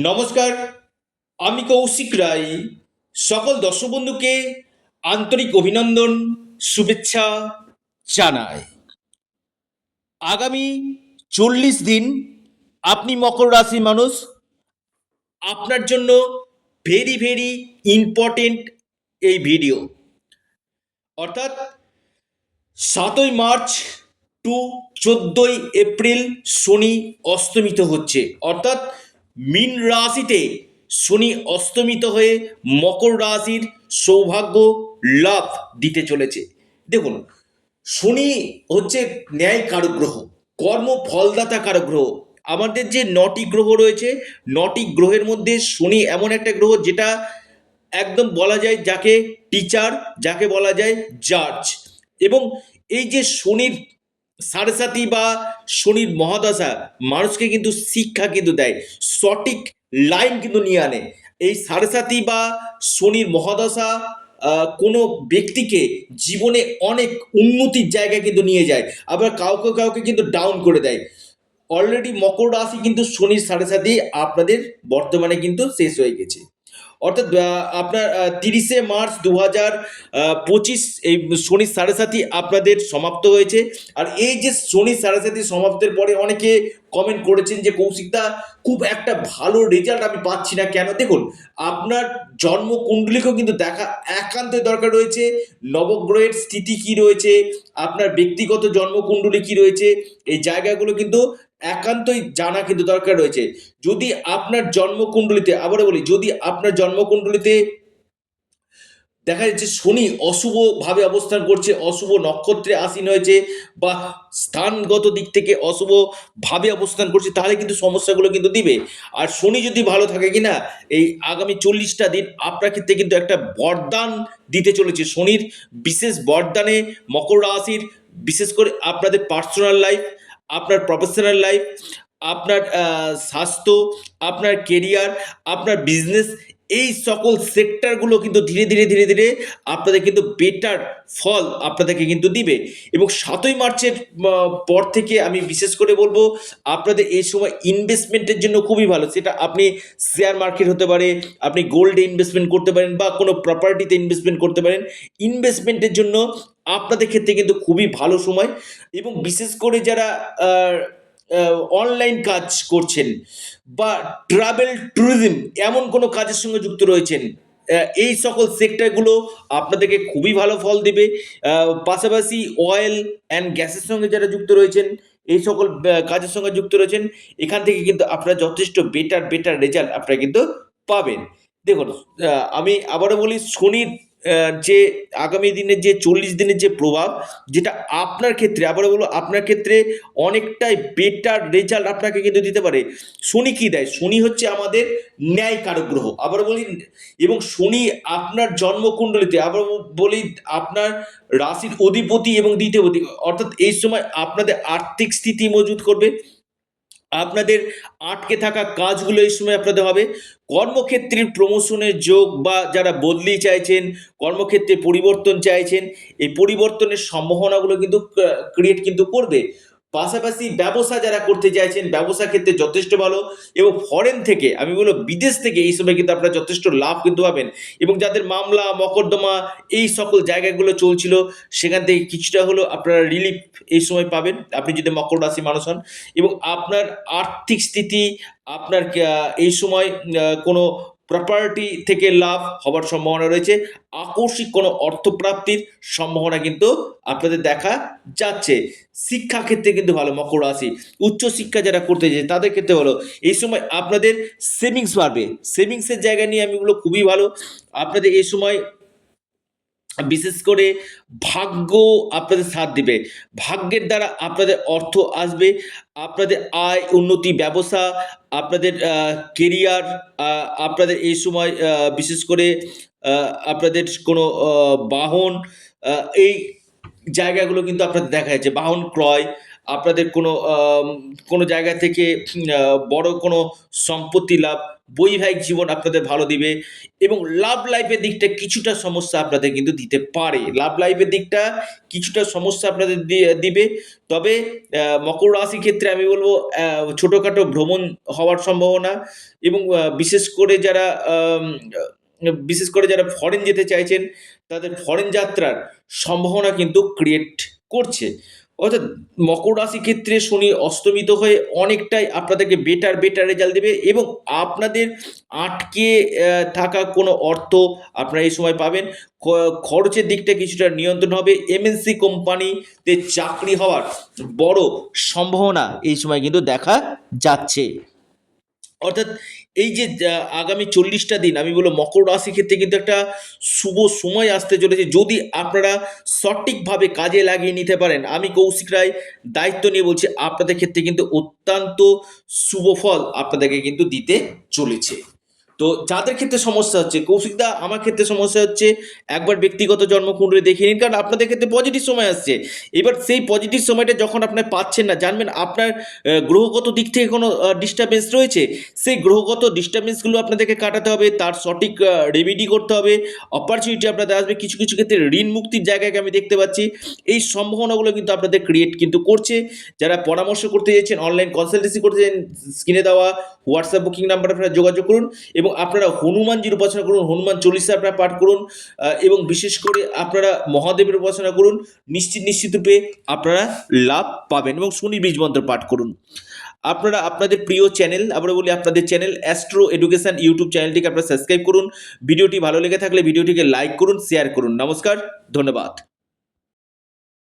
নমস্কার, আমি কৌশিক রায়। সকল দর্শক বন্ধুকে আন্তরিক অভিনন্দন, শুভেচ্ছা জানাই। আগামী 40 দিন আপনি মকর রাশির মানুষ, আপনার জন্য ভেরি ভেরি ইম্পর্টেন্ট এই ভিডিও। অর্থাৎ 7ই মার্চ টু 14ই এপ্রিল শনি অস্তমিত হচ্ছে। অর্থাৎ মীন রাশিতে শনি অস্তমিত হয়ে মকর রাশির সৌভাগ্য লাভ দিতে চলেছে। দেখুন, শনি হচ্ছে ন্যায় কারক গ্রহ, কর্ম ফলদাতা কারক গ্রহ। আমাদের যে 9টি গ্রহ রয়েছে, 9টি গ্রহের মধ্যে শনি এমন একটা গ্রহ যেটা একদম বলা যায় যাকে টিচার, যাকে বলা যায় জাজ। এবং এই যে শনির সাড়ে বা শনির মহাদশা মানুষকে কিন্তু শিক্ষা কিন্তু দেয়, সঠিক লাইন কিন্তু নিয়ে আনে। এই সাড়ে বা শনির মহাদশা কোনো ব্যক্তিকে জীবনে অনেক উন্নতির জায়গায় কিন্তু নিয়ে যায়, আবার কাউকে কাউকে কিন্তু ডাউন করে দেয়। অলরেডি মকর রাশি কিন্তু শনির সাড়ে আপনাদের বর্তমানে কিন্তু শেষ হয়ে গেছে। অর্থাৎ আপনার 30শে মার্চ 2025 এই শনির সাড়ে আপনাদের সমাপ্ত হয়েছে। আর এই যে শনির সাড়ে সমাপ্তের পরে অনেকে কমেন্ট করেছেন যে কৌশিকদা, খুব একটা ভালো রেজাল্ট আমি পাচ্ছি না কেন। দেখুন, আপনার জন্মকুণ্ডলীকেও কিন্তু দেখা একান্তই দরকার রয়েছে। নবগ্রহের স্থিতি কি রয়েছে, আপনার ব্যক্তিগত জন্মকুণ্ডলী কি রয়েছে, এই জায়গাগুলো কিন্তু একান্তই জানা কিন্তু দরকার রয়েছে। যদি আপনার জন্মকুণ্ডলিতে, আবারও বলি, যদি আপনার জন্মকুণ্ডলিতে দেখা যাচ্ছে শনি অশুভ ভাবে অবস্থান করছে, অশুভ নক্ষত্রে আসীন হয়েছে, বা স্থানগত দিক থেকে অশুভ ভাবে অবস্থান করছে, তাহলে কিন্তু সমস্যাগুলো কিন্তু দিবে। আর শনি যদি ভালো থাকে কিনা, এই আগামী 40টা দিন আপনার ক্ষেত্রে কিন্তু একটা বরদান দিতে চলেছে। শনির বিশেষ বরদানে মকর রাশির, বিশেষ করে আপনাদের পার্সোনাল লাইফ, আপনার প্রফেশনাল লাইফ, আপনার স্বাস্থ্য, আপনার কেরিয়ার, আপনার বিজনেস, এই সকল সেক্টরগুলো কিন্তু ধীরে ধীরে ধীরে ধীরে আপনাদের কিন্তু বেটার ফল আপনাদেরকে কিন্তু দিবে। এবং 7ই মার্চের পর থেকে আমি বিশেষ করে বলবো, আপনাদের এই সময় ইনভেস্টমেন্টের জন্য খুবই ভালো। সেটা আপনি শেয়ার মার্কেট হতে পারে, আপনি গোল্ডে ইনভেস্টমেন্ট করতে পারেন, বা কোনো প্রপার্টিতে ইনভেস্টমেন্ট করতে পারেন। ইনভেস্টমেন্টের জন্য আপনাদের ক্ষেত্রে কিন্তু খুবই ভালো সময়। এবং বিশেষ করে যারা অনলাইন কাজ করছেন বা ট্রাভেল ট্যুরিজম এমন কোনো কাজের সঙ্গে যুক্ত রয়েছেন, এই সকল সেক্টরগুলো আপনাদেরকে খুবই ভালো ফল দেবে। পাশাপাশি অয়েল অ্যান্ড গ্যাসের সঙ্গে যারা যুক্ত রয়েছেন, এই সকল কাজের সঙ্গে যুক্ত রয়েছেন, এখান থেকে কিন্তু আপনারা যথেষ্ট বেটার রেজাল্ট আপনারা কিন্তু পাবেন। দেখুন, আমি আবারও বলি, শনির যে আগামী দিনের যে 40 দিনের যে প্রভাব, যেটা আপনার ক্ষেত্রে, আবারও বলবো, আপনার ক্ষেত্রে অনেকটাই বেটার রেজাল্ট আপনাকে কিন্তু দিতে পারে। শনি কি দেয়? শনি হচ্ছে আমাদের ন্যায় কারক গ্রহ, আবার বলি। এবং শনি আপনার জন্মকুণ্ডলিতে, আবার বলি, আপনার রাশির অধিপতি এবং দ্বিতীয়পতি। অর্থাৎ এই সময় আপনাদের আর্থিক স্থিতি মজবুত করবে, আপনাদের আটকে থাকা কাজগুলো এই সময় আপনাদের হবে। কর্মক্ষেত্রের প্রমোশনের যোগ, বা যারা বদলি চাইছেন, কর্মক্ষেত্রে পরিবর্তন চাইছেন, এই পরিবর্তনের সম্ভাবনাগুলো কিন্তু ক্রিয়েট কিন্তু করবে। পাশাপাশি ব্যবসা যারা করতে চাইছেন, ব্যবসা ক্ষেত্রে যথেষ্ট ভালো। এবং ফরেন থেকে, আমি বলবো বিদেশ থেকে, এই সময় কিন্তু আপনারা যথেষ্ট লাভ কিন্তু পাবেন। এবং যাদের মামলা মকদ্দমা এই সকল জায়গাগুলো চলছিল, সেখান থেকে কিছুটা হলেও আপনারা রিলিফ এই সময় পাবেন, আপনি যদি মকর রাশি মানুষ হন। এবং আপনার আর্থিক স্থিতি, আপনার এই সময় কোনো প্রপার্টি থেকে লাভ হবার সম্ভাবনা রয়েছে। আকস্মিক কোনো অর্থপ্রাপ্তির সম্ভাবনা কিন্তু আপনাদের দেখা যাচ্ছে। শিক্ষা ক্ষেত্রে কিন্তু ভালো মকর রাশি, উচ্চশিক্ষা যারা করতে চায় তাদের ক্ষেত্রে ভালো। এই সময় আপনাদের সেভিংস বাড়বে, সেভিংসের জায়গা নিয়ে আমি বলবো খুবই ভালো। আপনাদের এই সময় বিশেষ করে ভাগ্য আপনাদের সাথ দিবে, ভাগ্যের দ্বারা আপনাদের অর্থ আসবে, আপনাদের আয় উন্নতি, ব্যবসা, আপনাদের কেরিয়ার, আপনাদের এই সময় বিশেষ করে আপনাদের কোনো বাহন, এই জায়গাগুলো কিন্তু আপনাদের দেখা যাচ্ছে, বাহন ক্রয়, আপনাদের কোনো জায়গা থেকে বড় কোনো সম্পত্তি লাভ, বৈবাহিক জীবন আপনাদের ভালো দিবে এবং লাভ লাইফের দিকটা কিছুটা সমস্যা আপনাদের কিন্তু দিতে পারে। লাভ লাইফের দিকটা কিছুটা সমস্যা আপনাদের দিবে। তবে মকর রাশির ক্ষেত্রে আমি বলব ছোটখাটো ভ্রমণ হওয়ার সম্ভাবনা এবং বিশেষ করে যারা ফরেন যেতে চাইছেন, তাদের ফরেন যাত্রার সম্ভাবনা কিন্তু ক্রিয়েট করছে। অর্থাৎ মকর রাশির ক্ষেত্রে শনি অস্তমিত হয়ে অনেকটাই আপনাদেরকে বেটার রেজাল্ট দেবে এবং আপনাদের আটকে থাকা কোনো অর্থ আপনারা এই সময় পাবেন। খরচের দিকটা কিছুটা নিয়ন্ত্রণ হবে। এমএনসি কোম্পানিতে চাকরি হওয়ার বড় সম্ভাবনা এই সময় কিন্তু দেখা যাচ্ছে। অর্থাৎ এই যে আগামী 40টা দিন আমি বলবো মকর রাশির ক্ষেত্রে কিন্তু একটা শুভ সময় আসতে চলেছে, যদি আপনারা সঠিকভাবে কাজে লাগিয়ে নিতে পারেন। আমি কৌশিক রায় দায়িত্ব নিয়ে বলছি, আপনাদের ক্ষেত্রে কিন্তু অত্যন্ত শুভ ফল আপনাদেরকে কিন্তু দিতে চলেছে। তো যাদের ক্ষেত্রে সমস্যা হচ্ছে, কৌশিকদা আমার ক্ষেত্রে সমস্যা হচ্ছে, একবার ব্যক্তিগত জন্মকুণ্ডলী দেখিয়ে নিন, কারণ আপনাদের ক্ষেত্রে পজিটিভ সময় আসছে। এবার সেই পজিটিভ সময়টা যখন আপনার পাচ্ছেন না, জানবেন আপনার গ্রহগত দিক থেকে কোনো ডিস্টারবেন্স রয়েছে। সেই গ্রহগত ডিস্টারবেন্সগুলো আপনাদেরকে কাটাতে হবে, তার সঠিক রেমেডি করতে হবে। অপরচুনিটি আপনাদের আসবে, কিছু কিছু ক্ষেত্রে ঋণ মুক্তির জায়গাকে আমি দেখতে পাচ্ছি। এই সম্ভাবনাগুলো কিন্তু আপনাদের ক্রিয়েট কিন্তু করছে। যারা পরামর্শ করতে চাইছেন, অনলাইন কনসালটেন্সি করতে চান, স্ক্রিনে দেওয়া হোয়াটসঅ্যাপ বুকিং নাম্বারে আপনারা যোগাযোগ করুন এবং আপনারা হনুমানজির উপাসনা করুন, হনুমান চল্লিশা আপনারা পাঠ করুন এবং বিশেষ করে আপনারা মহাদেবের উপাসনা করুন। নিশ্চিত রূপে আপনারা লাভ পাবেন এবং শনি বীজ মন্ত্র পাঠ করুন। আপনারা আপনাদের প্রিয় চ্যানেল, আমরা বলি আপনাদের চ্যানেল অ্যাস্ট্রো এডুকেশন ইউটিউব চ্যানেলটিকে আপনারা সাবস্ক্রাইব করুন। ভিডিওটি ভালো লেগে থাকলে ভিডিওটিকে লাইক করুন, শেয়ার করুন। নমস্কার, ধন্যবাদ।